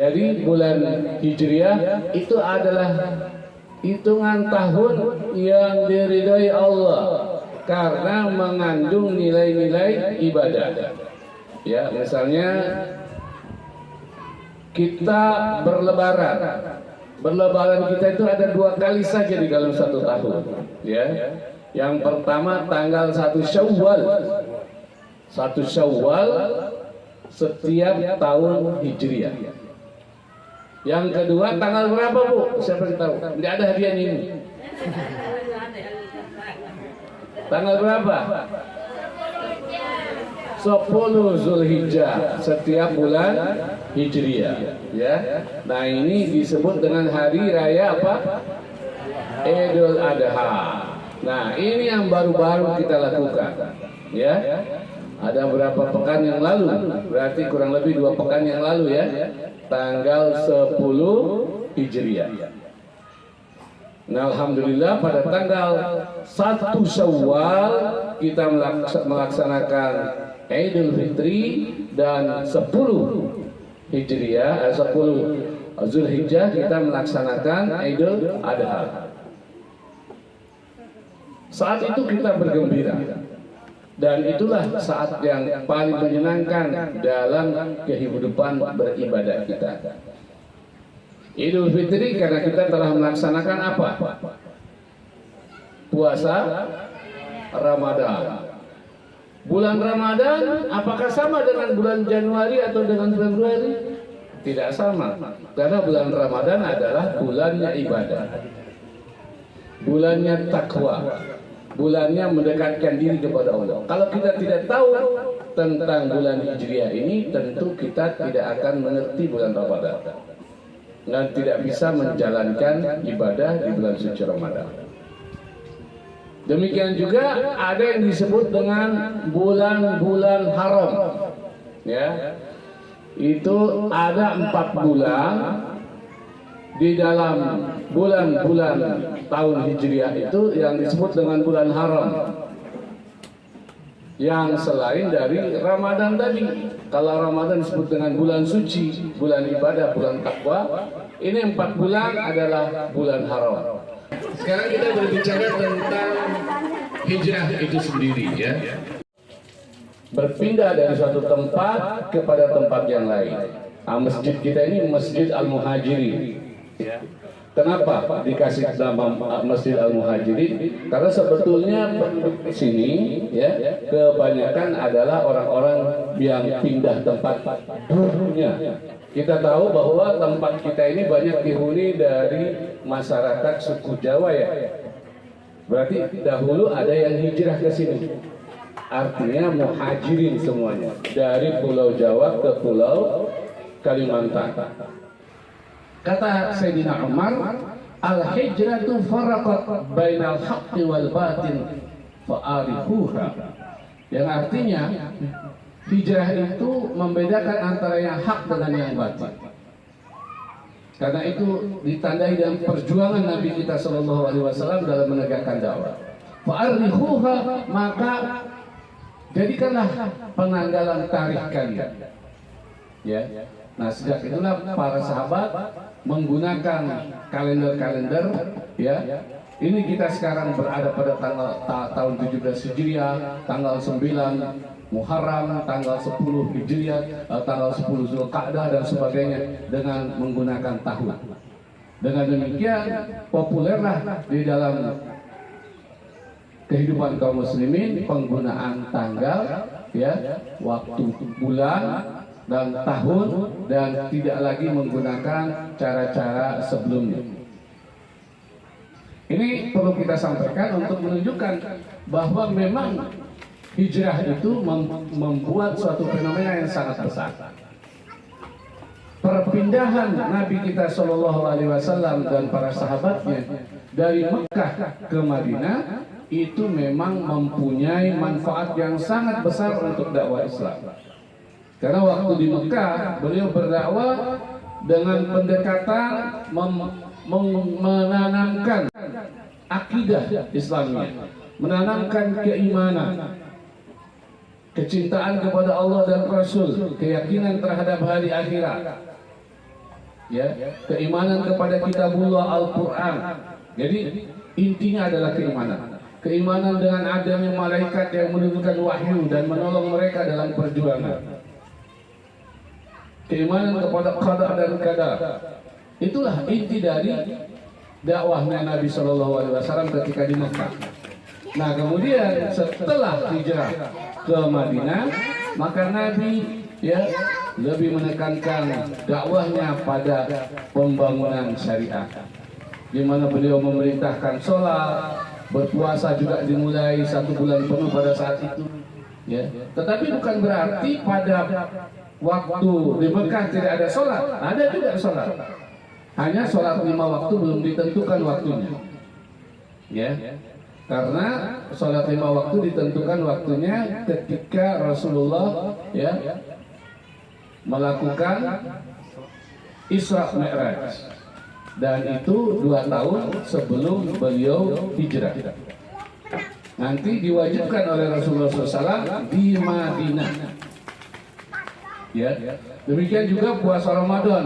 Dari bulan Hijriah itu adalah hitungan tahun yang diridhai Allah karena mengandung nilai-nilai ibadah. Ya, misalnya kita berlebaran. Berlebaran kita itu ada 2 kali saja di dalam 1 tahun. Ya, yang pertama tanggal 1 Syawal. 1 Syawal setiap tahun Hijriah. Yang kedua tanggal berapa, Bu? Siapa yang tahu? Tidak ada hadiah ini. Tanggal berapa? 10 Zulhijjah setiap bulan Hijriah, ya. Nah, ini disebut dengan hari raya apa? Idul Adha. Nah, ini yang baru-baru kita lakukan, ya. Ada berapa pekan yang lalu? Berarti kurang lebih 2 pekan yang lalu, ya. Tanggal 10 Hijriah. Nah, alhamdulillah pada tanggal 1 Syawal kita melaksanakan Idul Fitri dan 10 Hijriah, 10 Zulhijjah kita melaksanakan Idul Adha. Saat itu kita bergembira. Dan itulah saat yang paling menyenangkan dalam kehidupan beribadah kita. Idul Fitri karena kita telah melaksanakan apa? Puasa Ramadan. Bulan Ramadan apakah sama dengan bulan Januari atau dengan Februari? Tidak sama. Karena bulan Ramadan adalah bulannya ibadah. Bulannya takwa. Bulannya mendekatkan diri kepada Allah. Kalau kita tidak tahu tentang bulan Hijriah ini, tentu kita tidak akan mengerti bulan Ramadan dan tidak bisa menjalankan ibadah di bulan suci Ramadan. Demikian juga ada yang disebut dengan bulan-bulan haram. Ya, itu ada 4 bulan di dalam bulan-bulan tahun Hijriah itu yang disebut dengan bulan haram. Yang selain dari Ramadan tadi. Kalau Ramadan disebut dengan bulan suci, bulan ibadah, bulan takwa. Ini 4 bulan adalah bulan haram. Sekarang kita berbicara tentang hijrah itu sendiri, ya. Berpindah dari suatu tempat kepada tempat yang lain. Nah, masjid kita ini Masjid Al-Muhajirin. Ya. Kenapa dikasih nama Masjid Al-Muhajirin? Karena sebetulnya penduduk di sini, ya, kebanyakan adalah orang-orang yang pindah tempat dulunya. Kita tahu bahwa tempat kita ini banyak dihuni dari masyarakat suku Jawa, ya. Berarti dahulu ada yang hijrah ke sini. Artinya muhajirin semuanya dari Pulau Jawa ke Pulau Kalimantan. Kata Sayyidina Umar, al-hijratu faraqat bainal haqqi wal batin fa'arifuha. Yang artinya hijrah itu membedakan antara yang hak dengan yang batil. Karena itu ditandai dalam perjuangan Nabi kita SAW dalam menegakkan dakwah. Fa'arifuha, maka jadikanlah penanggalan tarikh kalian. Ya. Nah, sejak itulah para sahabat menggunakan kalender-kalender, ya. Ini kita sekarang berada pada tahun 17 Hijriah, tanggal 9 Muharram, tanggal 10 Hijriah, tanggal 10 Zulqa'dah dan sebagainya dengan menggunakan tahun. Dengan demikian populerlah di dalam kehidupan kaum muslimin penggunaan tanggal, ya, waktu, bulan dan tahun, dan tidak lagi menggunakan cara-cara sebelumnya. Ini perlu kita sampaikan untuk menunjukkan bahwa memang hijrah itu membuat suatu fenomena yang sangat besar. Perpindahan Nabi kita SAW dan para sahabatnya dari Mekah ke Madinah itu memang mempunyai manfaat yang sangat besar untuk dakwah Islam. Karena waktu di Mekah beliau berdakwah dengan pendekatan menanamkan akidah Islamnya, menanamkan keimanan, kecintaan kepada Allah dan Rasul, keyakinan terhadap hari akhirat. ya, keimanan kepada kitabullah Al-Quran. Jadi intinya adalah keimanan dengan adanya malaikat yang menurunkan wahyu dan menolong mereka dalam perjuangan. Keimanan kepada qada dan qadar. Itulah inti dari dakwahnya Nabi Shallallahu Alaihi Wasallam ketika di Mekah. Nah, kemudian setelah hijrah ke Madinah, maka Nabi ya lebih menekankan dakwahnya pada pembangunan syariah, di mana beliau memerintahkan sholat, berpuasa juga dimulai 1 bulan penuh pada saat itu. Ya, tetapi bukan berarti pada waktu di Mekah tidak ada sholat, ada juga sholat. Hanya sholat 5 waktu belum ditentukan waktunya. Ya, karena sholat 5 waktu ditentukan waktunya ketika Rasulullah ya melakukan Isra Mi'raj, dan itu 2 tahun sebelum beliau hijrah. Nanti diwajibkan oleh Rasulullah SAW di Madinah. Ya, demikian juga puasa Ramadan.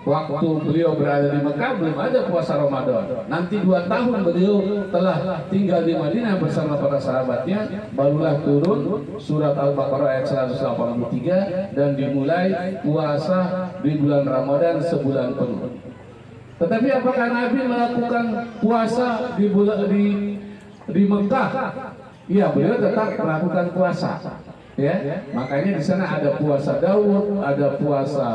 Waktu beliau berada di Mekah belum ada puasa Ramadan. Nanti 2 tahun beliau telah tinggal di Madinah bersama para sahabatnya, barulah turun surat Al-Baqarah ayat 183 dan dimulai puasa di bulan Ramadan sebulan penuh. Tetapi apakah Nabi melakukan puasa di Mekah? Iya, beliau tetap melakukan puasa. Ya, makanya di sana ada puasa Daud, ada puasa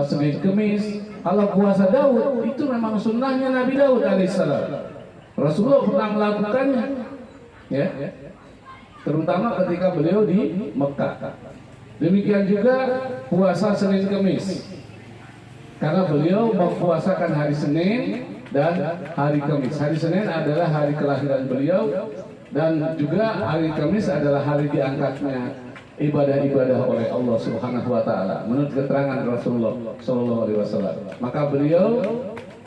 Senin Kemis. Kalau puasa Daud itu memang sunnahnya Nabi Daud alaihissalam. Rasulullah pernah melakukannya, ya, terutama ketika beliau di Mekah. Demikian juga puasa Senin Kemis, karena beliau mempuasakan hari Senin dan hari Kamis. Hari Senin adalah hari kelahiran beliau, dan juga hari Kamis adalah hari diangkatnya ibadah-ibadah oleh Allah Subhanahu wa taala menurut keterangan Rasulullah sallallahu alaihi wasallam. Maka beliau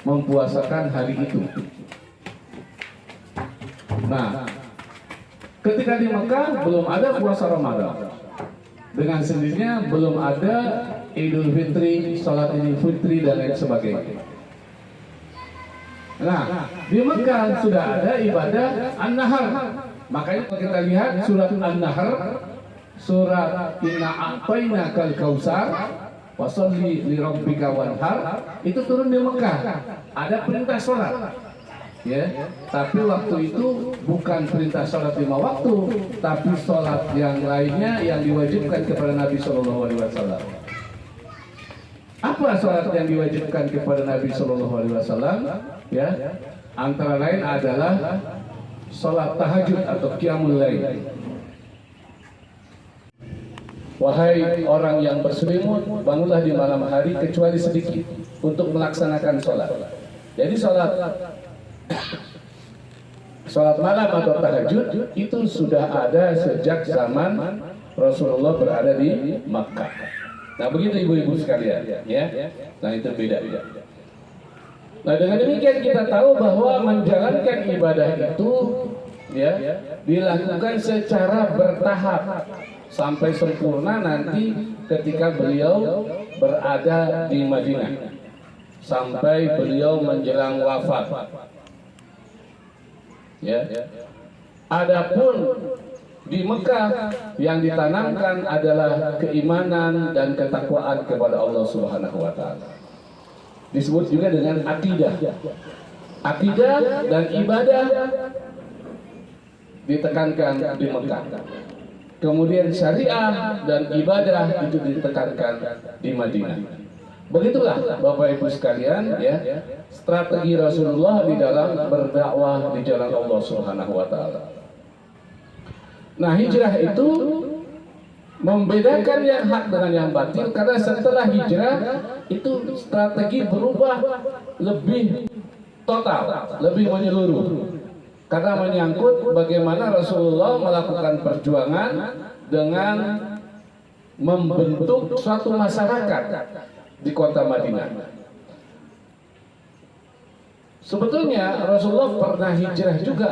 mempuasakan hari itu. Nah, ketika di Mekah belum ada puasa Ramadan. Dengan sendirinya belum ada Idul Fitri, salat Idul Fitri dan lain sebagainya. Nah, di Mekah sudah ada ibadah An-Nahar. Makanya kita lihat surat An-Nahr, surat Inna A'tainakal Kautsar washolli li rabbika wanhar, itu turun di Mekah. Ada perintah sholat, ya. Tapi waktu itu bukan perintah sholat 5 waktu, tapi sholat yang lainnya yang diwajibkan kepada Nabi Shallallahu Alaihi Wasallam. Apa sholat yang diwajibkan kepada Nabi Shallallahu Alaihi Wasallam? Ya, antara lain adalah sholat tahajud atau qiyamul lail. Wahai orang yang berselimut, bangunlah di malam hari kecuali sedikit untuk melaksanakan sholat. Jadi sholat malam atau tahajud itu sudah ada sejak zaman Rasulullah berada di Makkah. Nah, begitu ibu-ibu sekalian, ya. Nah, itu beda. Nah, dengan demikian kita tahu bahwa menjalankan ibadah itu ya dilakukan secara bertahap sampai sempurna nanti ketika beliau berada di Madinah, sampai beliau menjelang wafat. Ya. Adapun di Mekah yang ditanamkan adalah keimanan dan ketakwaan kepada Allah Subhanahu wa taala. Disebut juga dengan akidah. Akidah dan ibadah ditekankan di Mekah. Kemudian syariah dan ibadah itu ditekankan di Madinah. Begitulah Bapak Ibu sekalian, ya, strategi Rasulullah di dalam berdakwah di jalan Allah Subhanahu wa taala. Nah, hijrah itu membedakan yang hak dengan yang batil, karena setelah hijrah itu strategi berubah lebih total, lebih menyeluruh. Karena menyangkut bagaimana Rasulullah melakukan perjuangan dengan membentuk suatu masyarakat di kota Madinah. Sebetulnya Rasulullah pernah hijrah juga.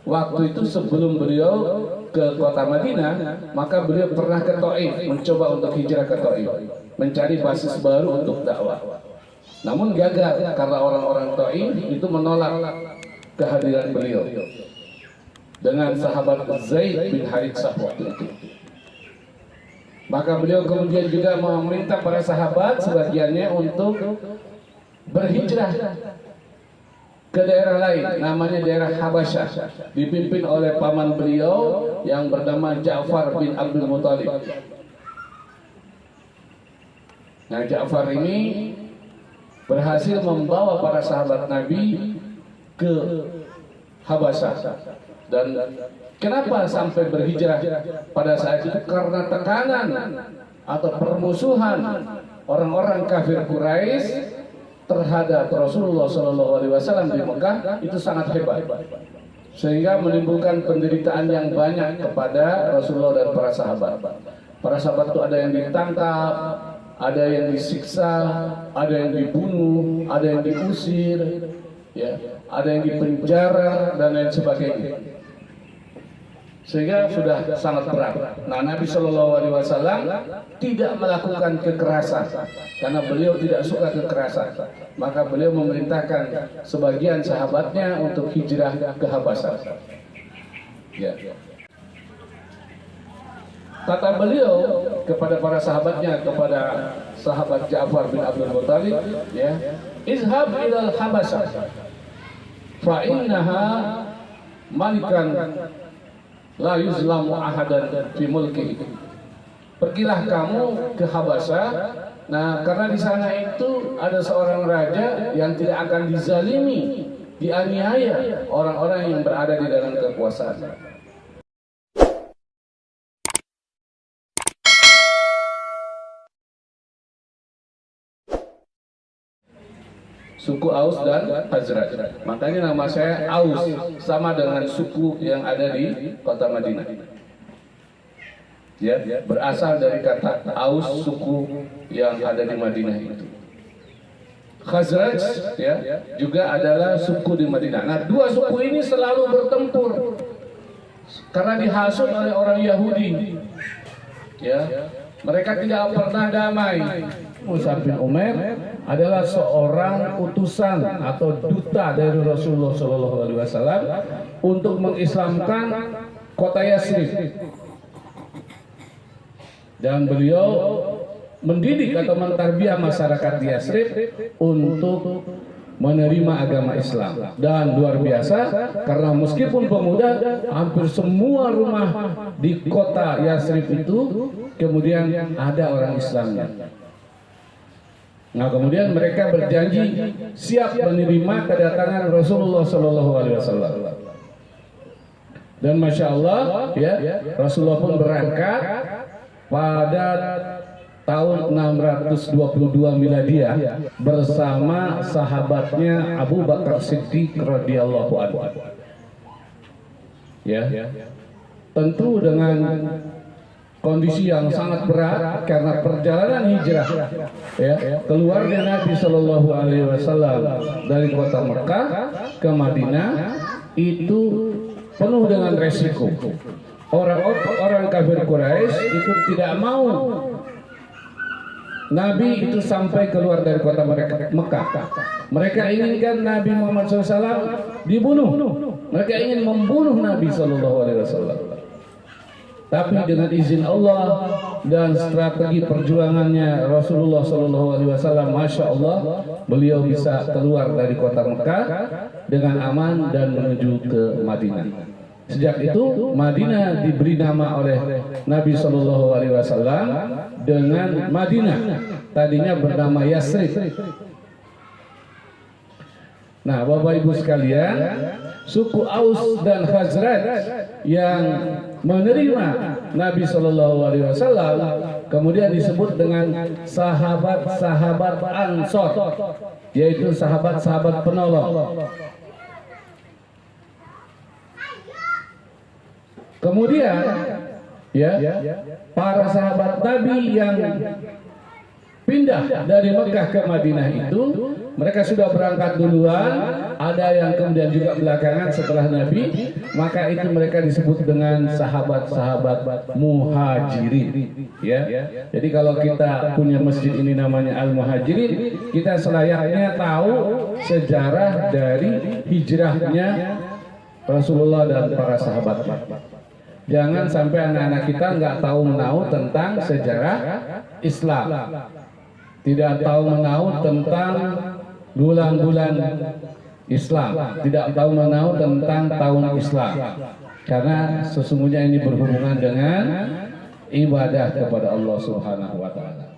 Waktu itu sebelum beliau ke kota Madinah, maka beliau pernah ke Thaif, mencoba untuk hijrah ke Thaif, mencari basis baru untuk dakwah. Namun gagal karena orang-orang Taif itu menolak kehadiran beliau dengan sahabat Zaid bin Haritsah waktu itu. Maka beliau kemudian juga meminta para sahabat sebagiannya untuk berhijrah ke daerah lain, namanya daerah Habasyah, dipimpin oleh paman beliau yang bernama Ja'far bin Abdul Muthalib. Nah, Ja'far ini berhasil membawa para sahabat Nabi ke Habasyah. Dan kenapa sampai berhijrah pada saat itu? Karena tekanan atau permusuhan orang-orang kafir Quraisy terhadap Rasulullah SAW di Mekah itu sangat hebat, sehingga menimbulkan penderitaan yang banyak kepada Rasulullah dan para sahabat. Para sahabat itu ada yang ditangkap, ada yang disiksa, ada yang dibunuh, ada yang diusir, ya, ada yang dipenjara dan lain sebagainya. Sehingga sudah sangat berat. Nah, Nabi SAW tidak melakukan kekerasan karena beliau tidak suka kekerasan. Maka beliau memerintahkan sebagian sahabatnya untuk hijrah ke Habasyah. Ya. Kata beliau kepada para sahabatnya, kepada sahabat Ja'far bin Abdul Muthalib, ya, izhab ilal Habasyah fa innaha malikan la yuzlamu ahadan fi mulki. Pergilah kamu ke Habasyah. Nah, karena di sana itu ada seorang raja yang tidak akan dizalimi, dianiaya orang-orang yang berada di dalam kekuasaan. Suku Aus dan Khazraj. Makanya nama saya Aus, sama dengan suku yang ada di kota Madinah. Ya, berasal dari kata Aus, suku yang ada di Madinah itu. Khazraj, ya, juga adalah suku di Madinah. Nah, dua suku ini selalu bertempur karena dihasut oleh orang Yahudi. Ya, mereka tidak pernah damai. Mus'ab bin Umair adalah seorang utusan atau duta dari Rasulullah SAW untuk mengislamkan kota Yasrib, dan beliau mendidik atau mentarbiyah masyarakat di Yasrib untuk menerima agama Islam. Dan luar biasa, karena meskipun pemuda, hampir semua rumah di kota Yasrib itu kemudian ada orang Islamnya. Nah, kemudian mereka berjanji siap menerima kedatangan Rasulullah SAW. Dan masya Allah, ya, Rasulullah pun berangkat pada tahun 622 Miladiyah bersama sahabatnya Abu Bakar Siddiq radhiyallahu anhu. Ya, tentu dengan kondisi yang sangat berat karena perjalanan hijrah, ya, keluarnya Nabi Shallallahu Alaihi Wasallam dari kota Mekah ke Madinah itu penuh dengan resiko. Orang kafir Quraisy itu tidak mau Nabi itu sampai keluar dari kota Mekah. Mereka inginkan Nabi Muhammad SAW dibunuh. Mereka ingin membunuh Nabi Shallallahu Alaihi Wasallam. Tapi dengan izin Allah dan strategi perjuangannya Rasulullah SAW, masya Allah, beliau bisa keluar dari kota Mekah dengan aman dan menuju ke Madinah. Sejak itu Madinah diberi nama oleh Nabi SAW dengan Madinah. Tadinya bernama Yasrib. Nah, Bapak Ibu sekalian, suku Aus dan Khazraj yang menerima Nabi SAW kemudian disebut dengan sahabat-sahabat Ansor, yaitu sahabat-sahabat penolong. Kemudian, ya, para sahabat Nabi yang pindah dari Mekah ke Madinah itu, mereka sudah berangkat duluan, ada yang kemudian juga belakangan setelah Nabi, maka itu mereka disebut dengan sahabat-sahabat muhajirin. Ya, jadi kalau kita punya masjid ini namanya Al-Muhajirin, kita selayaknya tahu sejarah dari hijrahnya Rasulullah dan para sahabat. Jangan sampai anak-anak kita nggak tahu menahu tentang sejarah Islam, tidak tahu menahu tentang bulan-bulan Islam, tidak tahu menahu tentang tahun Islam, karena sesungguhnya ini berhubungan dengan ibadah kepada Allah Subhanahu wa Ta'ala.